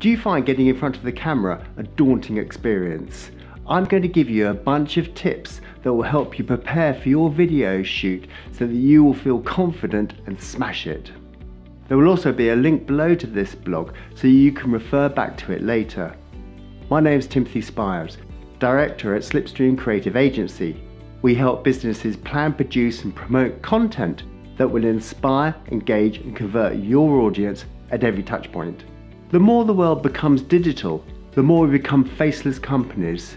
Do you find getting in front of the camera a daunting experience? I'm going to give you a bunch of tips that will help you prepare for your video shoot so that you will feel confident and smash it. There will also be a link below to this blog so you can refer back to it later. My name's Untitled, Director at Slipstream Creative Agency. We help businesses plan, produce and promote content that will inspire, engage and convert your audience at every touch point. The more the world becomes digital, the more we become faceless companies,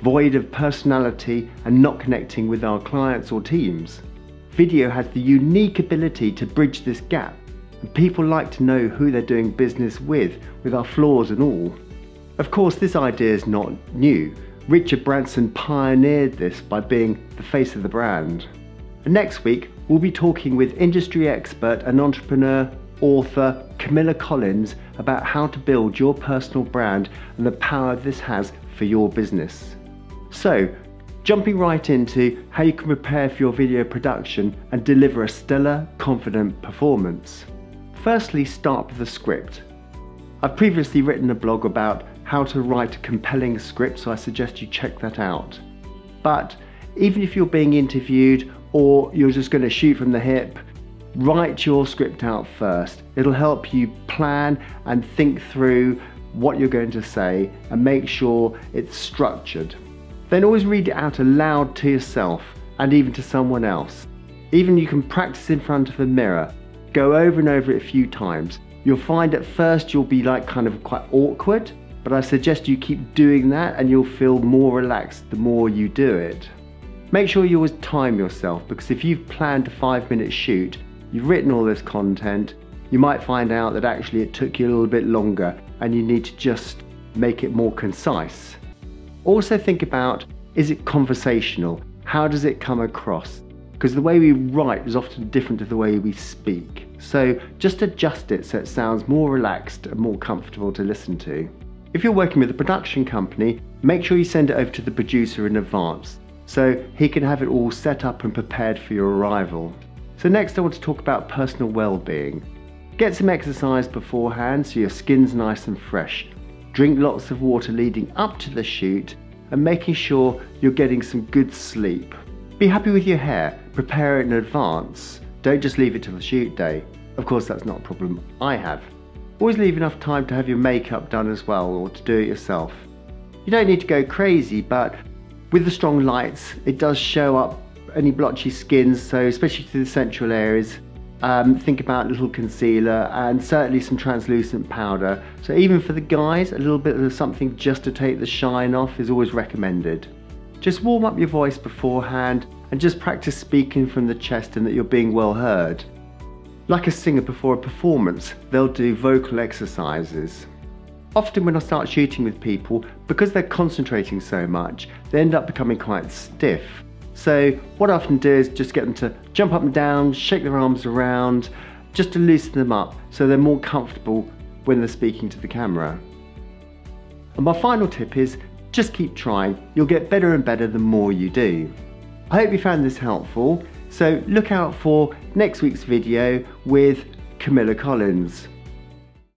void of personality and not connecting with our clients or teams. Video has the unique ability to bridge this gap, and people like to know who they're doing business with our flaws and all. Of course, this idea is not new. Richard Branson pioneered this by being the face of the brand. And next week, we'll be talking with industry expert and entrepreneur, author Camila Collins about how to build your personal brand and the power this has for your business. So, jumping right into how you can prepare for your video production and deliver a stellar, confident performance. Firstly, start with a script. I've previously written a blog about how to write a compelling script, so I suggest you check that out. But even if you're being interviewed or you're just going to shoot from the hip, write your script out first. It'll help you plan and think through what you're going to say and make sure it's structured. Then always read it out aloud to yourself and even to someone else. Even you can practice in front of a mirror. Go over and over it a few times. You'll find at first you'll be kind of quite awkward, but I suggest you keep doing that and you'll feel more relaxed the more you do it. Make sure you always time yourself, because if you've planned a 5-minute shoot, you've written all this content, you might find out that actually it took you a little bit longer and you need to just make it more concise. Also think about, is it conversational? How does it come across? Because the way we write is often different to the way we speak. So just adjust it so it sounds more relaxed and more comfortable to listen to. If you're working with a production company, make sure you send it over to the producer in advance so he can have it all set up and prepared for your arrival. So next I want to talk about personal well-being. Get some exercise beforehand so your skin's nice and fresh. Drink lots of water leading up to the shoot and making sure you're getting some good sleep. Be happy with your hair, prepare it in advance. Don't just leave it till the shoot day. Of course that's not a problem I have. Always leave enough time to have your makeup done as well, or to do it yourself. You don't need to go crazy, but with the strong lights it does show up any blotchy skins, so especially to the central areas, think about a little concealer and certainly some translucent powder. So even for the guys, a little bit of something just to take the shine off is always recommended. Just warm up your voice beforehand and just practice speaking from the chest and that you're being well heard. Like a singer before a performance, they'll do vocal exercises. Often when I start shooting with people, because they're concentrating so much, they end up becoming quite stiff. So what I often do is just get them to jump up and down, shake their arms around, just to loosen them up so they're more comfortable when they're speaking to the camera. And my final tip is just keep trying. You'll get better and better the more you do. I hope you found this helpful. So look out for next week's video with Camila Collins.